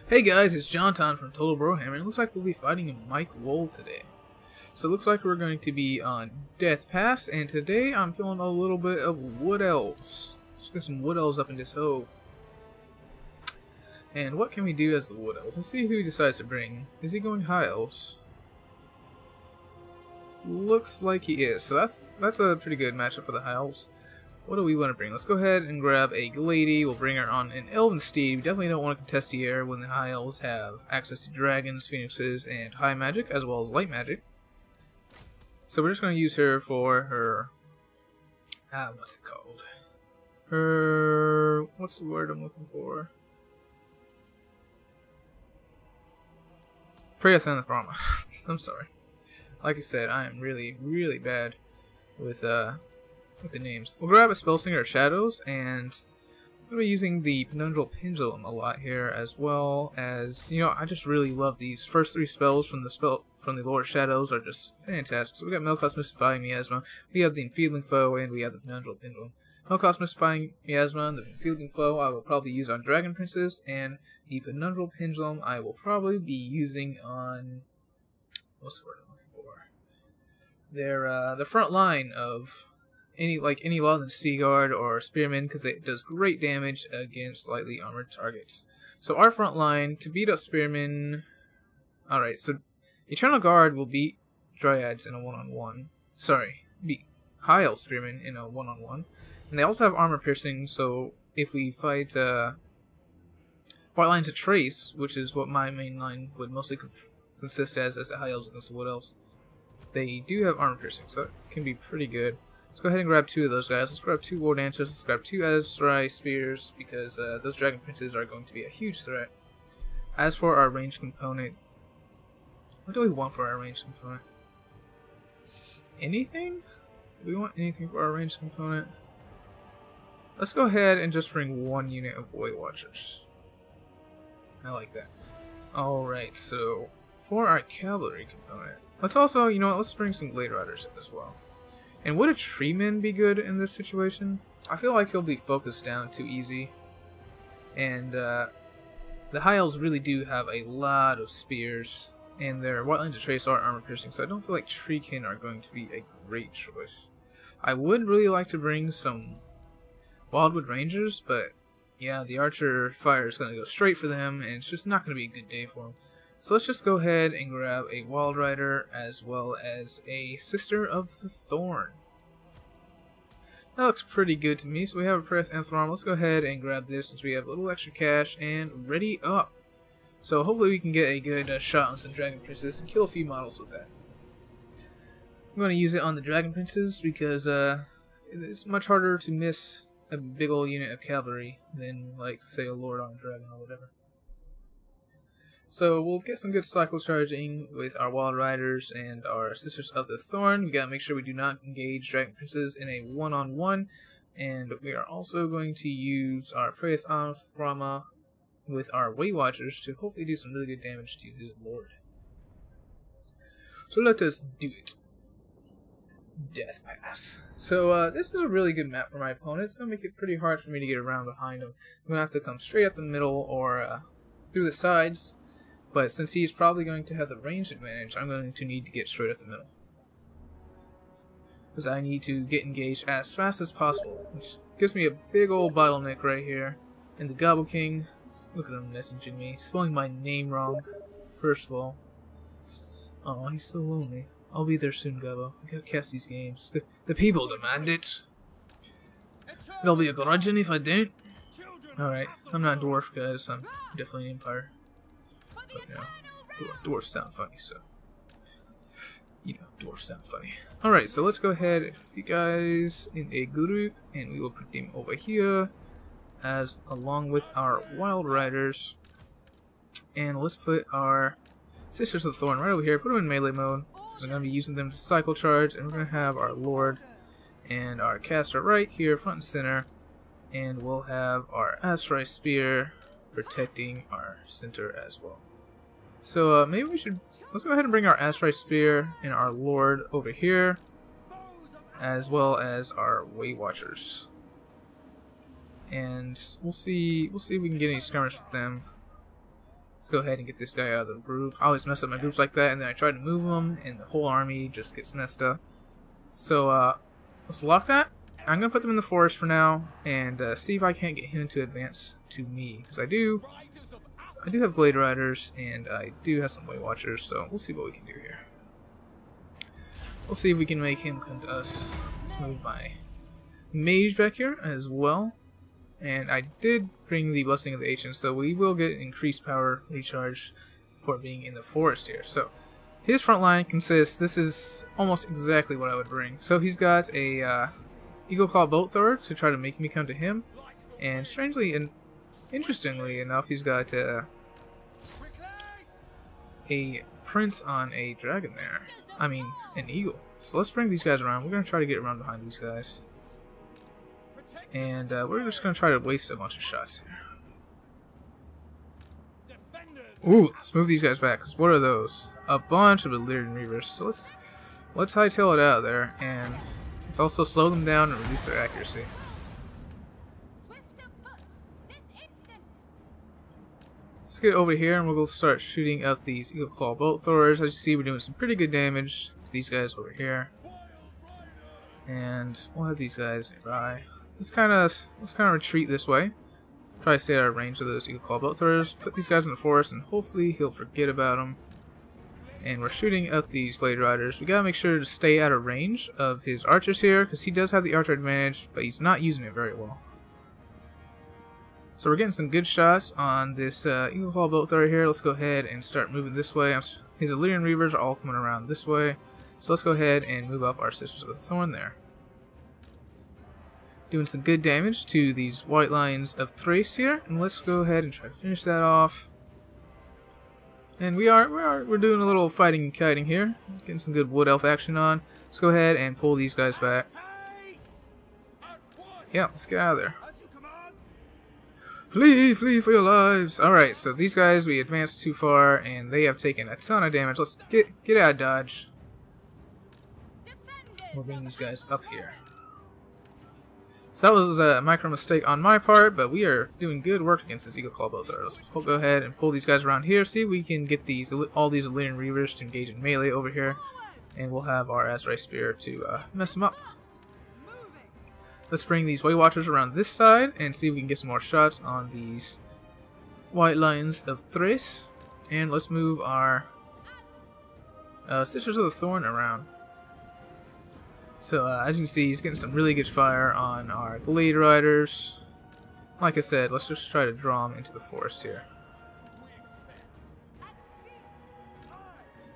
Hey guys, it's JonTaun from Total Brohammer, and it looks like we'll be fighting Mike Lowell today. So it looks like we're going to be on Death Pass, and today I'm feeling a little bit of Wood Elves. Let's get some Wood Elves up in this hole. And what can we do as the Wood Elves? Let's see who he decides to bring. Is he going High Elves? Looks like he is, so that's a pretty good matchup for the High Elves. What do we want to bring? Let's go ahead and grab a Glady. We'll bring her on an Elven Steed. We definitely don't want to contest the air when the High Elves have access to dragons, phoenixes, and high magic, as well as light magic. So we're just going to use her for her... what's it called? Her... what's the word I'm looking for? Brohammer. I'm sorry. Like I said, I am really, really bad with the names. We'll grab a Spellslinger of Shadows, and I'm going to be using the Penundral Pendulum a lot here, as well as, you know, I just really love these first three spells from the Lord of Shadows are just fantastic. So we got Melkoth's Mystifying Miasma, we have the Enfeebling Foe, and we have the Penundral Pendulum. Melkoth's Mystifying Miasma and the Enfeebling Foe I will probably use on Dragon Princes, and the Penundral Pendulum I will probably be using on... what's the word I'm looking for? They're the front line of any Lowland Seaguard or Spearman, because it does great damage against lightly armored targets. So our front line, to beat up Spearman... Alright, so Eternal Guard will beat Dryads in a one-on-one. Sorry, beat High Elf Spearman in a one-on-one. And they also have armor piercing, so if we fight White Lines of Trace, which is what my main line would mostly consist as the High Elves against the Wood Elves, they do have armor piercing, so that can be pretty good. Let's go ahead and grab two of those guys. Let's grab two War Dancers. Let's grab two Azrai Spears, because those Dragon Princes are going to be a huge threat. As for our ranged component, what do we want for our ranged component? Anything? Do we want anything for our ranged component? Let's go ahead and just bring one unit of Void Watchers. I like that. Alright, so for our cavalry component, let's also, you know what, let's bring some Glade Riders in as well. And would a Treeman be good in this situation? I feel like he'll be focused down too easy. And the High Elves really do have a lot of spears, and their White Lines of Trace are armor piercing, so I don't feel like Treekin are going to be a great choice. I would really like to bring some Wildwood Rangers, but yeah, the Archer Fire is going to go straight for them, and it's just not going to be a good day for them. So let's just go ahead and grab a Wild Rider as well as a Sister of the Thorn. That looks pretty good to me. So we have a Press Anthron. Let's go ahead and grab this since we have a little extra cash, and ready up. So hopefully we can get a good shot on some Dragon Princes and kill a few models with that. I'm going to use it on the Dragon Princes because it's much harder to miss a big old unit of cavalry than, like, say, a Lord on a Dragon or whatever. So we'll get some good cycle charging with our Wild Riders and our Sisters of the Thorn. We gotta make sure we do not engage Dragon Princes in a one-on-one. And we are also going to use our Praeth Brahma with our Weight Watchers to hopefully do some really good damage to his Lord. So let us do it. Death Pass. So this is a really good map for my opponent. It's going to make it pretty hard for me to get around behind him. I'm going to have to come straight up the middle or through the sides. But since he's probably going to have the range advantage, I'm going to need to get straight up the middle. Because I need to get engaged as fast as possible. Which gives me a big old bottleneck right here. And the Gobble King, look at him messaging me, spelling my name wrong, first of all. Oh, he's so lonely. I'll be there soon, Gobbo. I gotta cast these games. The people demand it. It'll be a grudging if I don't. Alright, I'm not a dwarf, guys. I'm definitely an Empire. But, you know, dwarfs sound funny, so... you know, dwarfs sound funny. Alright, so let's go ahead and put you guys in a group, and we will put them over here, along with our Wild Riders. And let's put our Sisters of the Thorn right over here, put them in melee mode. So I'm going to be using them to cycle charge, and we're going to have our Lord and our Caster right here, front and center, and we'll have our Azrai Spear protecting our center as well. So maybe let's go ahead and bring our Azrai Spear and our Lord over here, as well as our Weight Watchers. And we'll see if we can get any skirmish with them. Let's go ahead and get this guy out of the group. I always mess up my groups like that, and then I try to move them, and the whole army just gets messed up. So, let's lock that. I'm going to put them in the forest for now, and see if I can't get him to advance to me. Because I do have Glade Riders, and I do have some Weight Watchers, so we'll see what we can do here. We'll see if we can make him come to us. Let's move my Mage back here as well. And I did bring the Blessing of the Ancients, so we will get increased power recharge for being in the forest here. So, his front line consists, this is almost exactly what I would bring. So he's got a Eagle Claw Bolt Thrower to try to make me come to him. And strangely and interestingly enough, he's got a Prince on a Dragon there. I mean, an Eagle. So let's bring these guys around. We're going to try to get around behind these guys. And we're just going to try to waste a bunch of shots here. Ooh, let's move these guys back, because what are those? A bunch of Illyrian Reavers. So let's hightail it out of there, and let's also slow them down and reduce their accuracy. Let's get over here, and we'll start shooting out these Eagle Claw Bolt Throwers. As you see, we're doing some pretty good damage to these guys over here. And we'll have these guys nearby. Let's kind of retreat this way. Try to stay out of range of those Eagle Claw Bolt Throwers. Put these guys in the forest, and hopefully he'll forget about them. And we're shooting out these Glade Riders. We gotta make sure to stay out of range of his archers here, because he does have the archer advantage, but he's not using it very well. So we're getting some good shots on this Eagle Claw Bolt Thrower here. Let's go ahead and start moving this way. His Illyrian Reavers are all coming around this way. So let's go ahead and move up our Sisters of the Thorn there. Doing some good damage to these White Lions of Thrace here, and let's go ahead and try to finish that off. And we're doing a little fighting and kiting here, getting some good Wood Elf action on. Let's go ahead and pull these guys back. Yeah, let's get out of there. Flee, flee for your lives. All right, so these guys, we advanced too far, and they have taken a ton of damage. Let's get out of dodge. We'll bring these guys up here. So that was a micro mistake on my part, but we are doing good work against this Eagle Claw Bolt Thrower. Let's go ahead and pull these guys around here. See if we can get all these Illyrian Reavers to engage in melee over here, and we'll have our Azrai Spear to mess them up. Let's bring these Weight Watchers around this side and see if we can get some more shots on these White Lions of Thrace. And let's move our Sisters of the Thorn around. So as you can see, he's getting some really good fire on our Glade Riders. Like I said, let's just try to draw them into the forest here.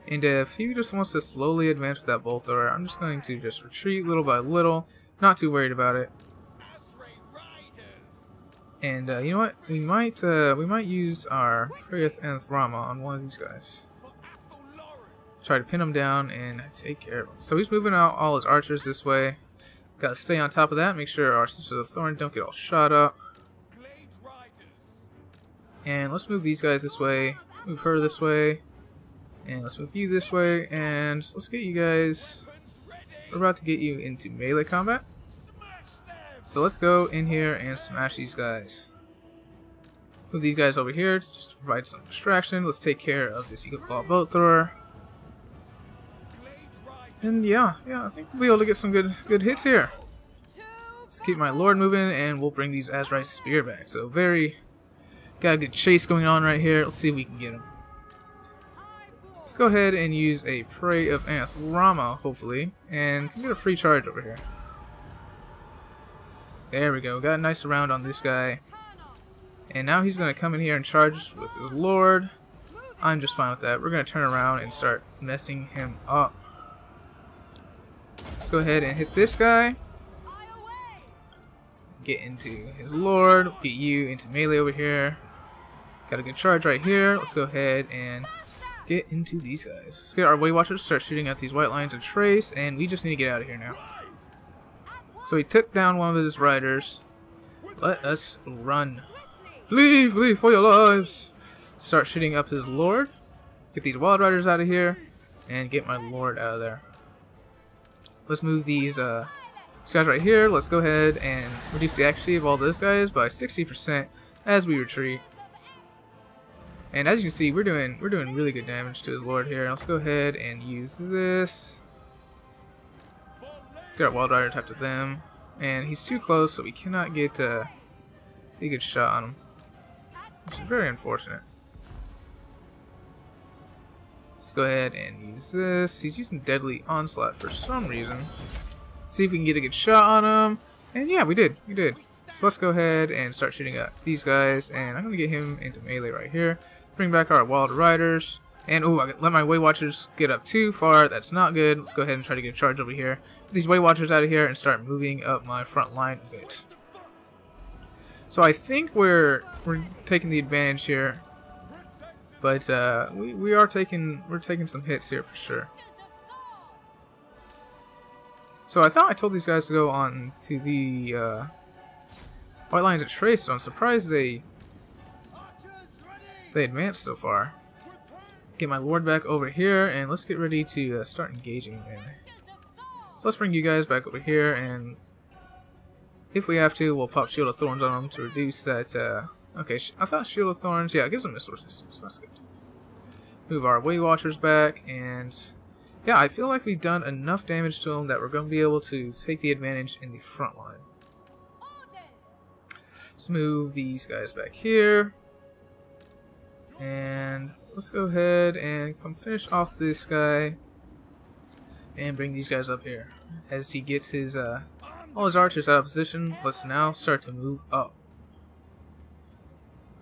And if he just wants to slowly advance with that Bolt Thrower, I'm just going to just retreat little by little. Not too worried about it. And you know what? We might use our Prayeth Anthrama on one of these guys. Try to pin him down and take care of him. So he's moving out all his archers this way. Gotta stay on top of that. Make sure our Sisters of the Thorn don't get all shot up. And let's move these guys this way. Move her this way. And let's move you this way. And let's get you guys... We're about to get you into melee combat. So let's go in here and smash these guys. Move these guys over here just to provide some distraction. Let's take care of this Eagle Claw Bolt Thrower. And yeah, I think we'll be able to get some good hits here. Let's keep my Lord moving, and we'll bring these Azrai Spear back. So got a good chase going on right here. Let's see if we can get him. Let's go ahead and use a Prey of Anthrama, hopefully, and can get a free charge over here. There we go. Got a nice round on this guy. And now he's going to come in here and charge with his Lord. I'm just fine with that. We're going to turn around and start messing him up. Let's go ahead and hit this guy. Get into his Lord. Get you into melee over here. Got a good charge right here. Let's go ahead and get into these guys. Let's get our Weight Watchers, start shooting at these White Lions of Thrace, and we just need to get out of here now. So he took down one of his riders. Let us run. Flee, flee for your lives. Start shooting up his Lord. Get these Wild Riders out of here, and get my Lord out of there. Let's move these guys right here. Let's go ahead and reduce the accuracy of all those guys by 60% as we retreat. And as you can see, we're doing really good damage to his lord here. Let's go ahead and use this. Let's get our Wild Rider tapped to them. And he's too close, so we cannot get a good shot on him, which is very unfortunate. Let's go ahead and use this. He's using Deadly Onslaught for some reason. See if we can get a good shot on him. And yeah, we did. So let's go ahead and start shooting at these guys. And I'm going to get him into melee right here. Bring back our Wild Riders. And ooh, I let my Way Watchers get up too far. That's not good. Let's go ahead and try to get a charge over here. Get these Way Watchers out of here and start moving up my front line a bit. So I think we're taking the advantage here. But we're taking some hits here for sure. So I thought I told these guys to go on to the White Lines at Trace, so I'm surprised they advanced so far. Get my lord back over here, and let's get ready to start engaging then. So let's bring you guys back over here, and if we have to, we'll pop Shield of Thorns on them to reduce that. Okay, I thought Shield of Thorns, yeah, it gives them missile resistance, so that's good. Move our Way Watchers back, and yeah, I feel like we've done enough damage to them that we're going to be able to take the advantage in the front line. Let's move these guys back here, and let's go ahead and come finish off this guy, and bring these guys up here. As he gets his all his archers out of position, let's now start to move up.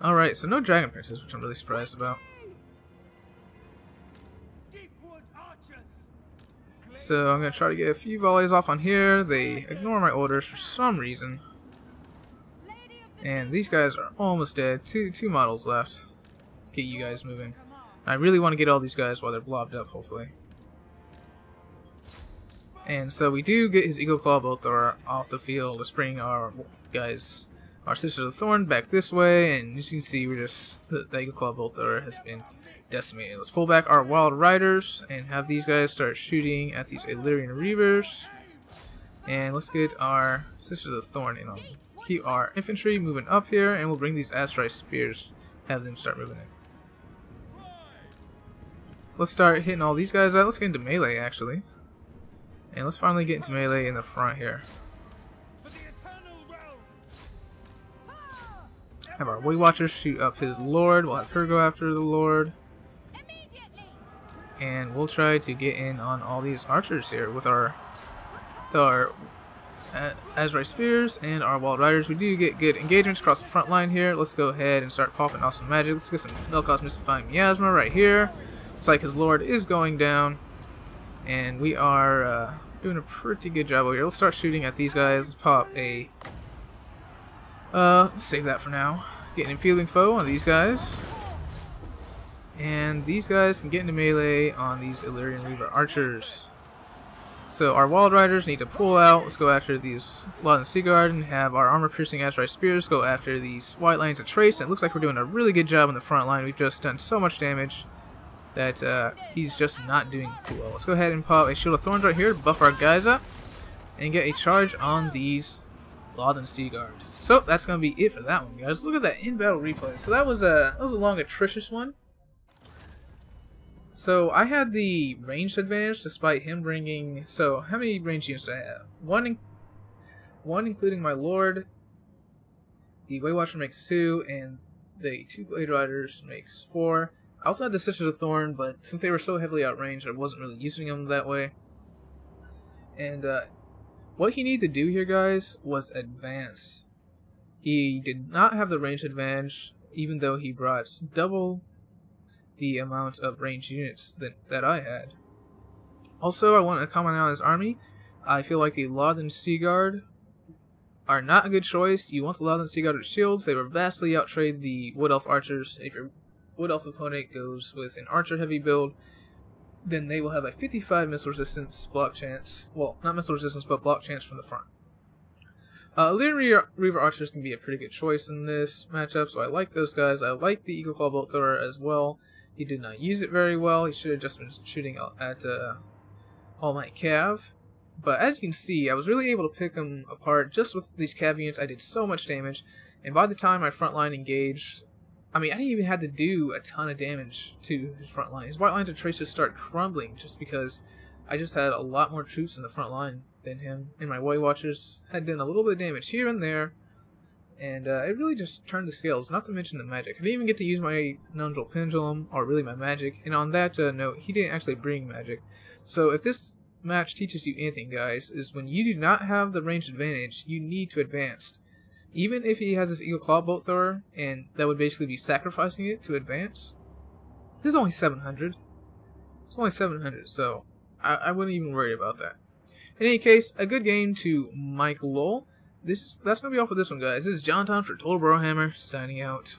Alright, so no Dragon Princes, which I'm really surprised about. So I'm going to try to get a few volleys off on here. They ignore my orders for some reason. And these guys are almost dead. Two models left. Let's get you guys moving. I really want to get all these guys while they're blobbed up, hopefully. And so we do get his Eagle Claw Bolthor off the field. Let's bring our guys, our Sisters of Thorn, back this way. And as you can see, the Eagle Claw Bolthor has been decimated. Let's pull back our Wild Riders and have these guys start shooting at these Illyrian Reavers. And let's get our Sisters of Thorn in on them. Keep our infantry moving up here, and we'll bring these Azrai Spears, have them start moving in. Let's start hitting all these guys out. Let's get into melee actually. And let's finally get into melee in the front here. Have our Way Watchers shoot up his lord. We'll have her go after the lord. And we'll try to get in on all these archers here with our Azrai Spears and our Wild Riders. We do get good engagements across the front line here. Let's go ahead and start popping off some magic. Let's get some Melkoth's Mystifying Miasma right here. Looks like his lord is going down. And we are doing a pretty good job over here. Let's start shooting at these guys. Let's pop a... let's save that for now. Getting Enfeeling Foe on these guys. And these guys can get into melee on these Illyrian Reaver archers. So our Wild Riders need to pull out. Let's go after these Lawden Seaguard and have our armor-piercing Azrai Spears go after these White Lines of Trace. And it looks like we're doing a really good job on the front line. We've just done so much damage that he's just not doing too well. Let's go ahead and pop a Shield of Thorns right here to buff our guys up and get a charge on these Lawden Seaguard. So that's going to be it for that one, guys. Look at that in-battle replay. So that was a long, atrocious one. So I had the ranged advantage despite him bringing... So how many ranged units do I have? One including my lord. The Way Watcher makes 2, and the 2 Blade Riders makes 4. I also had the Sisters of Thorn, but since they were so heavily outranged, I wasn't really using them that way. And what he needed to do here, guys, was advance. He did not have the range advantage, even though he brought double the amount of ranged units that I had. Also, I want to comment on his army. I feel like the Lawden Seaguard are not a good choice. You want the Lawden Seaguard with shields. They were vastly outtrade the Wood Elf archers. If your Wood Elf opponent goes with an archer heavy build, then they will have a 55 missile resistance block chance. Well, not missile resistance, but block chance from the front. Illyrian Reaver archers can be a pretty good choice in this matchup, so I like those guys. I like the Eagle Claw Bolt Thrower as well. He did not use it very well. He should have just been shooting at All Might Cav. But as you can see, I was really able to pick him apart just with these Cav units. I did so much damage, and by the time my front line engaged, I mean, I didn't even have to do a ton of damage to his front line. His white lines of traces start crumbling just because I just had a lot more troops in the front line than him. And my White Watchers had done a little bit of damage here and there. And it really just turned the scales, not to mention the magic. I didn't even get to use my Nundral Pendulum, or really my magic. And on that note, he didn't actually bring magic. So if this match teaches you anything, guys, is when you do not have the range advantage, you need to advance. Even if he has this Eagle Claw Bolt Thrower, and that would basically be sacrificing it to advance, this is only 700. It's only 700, so I wouldn't even worry about that. In any case, a good game to Mike Lowell. That's going to be all for this one, guys. This is JonTaun for Total Brohammer, signing out.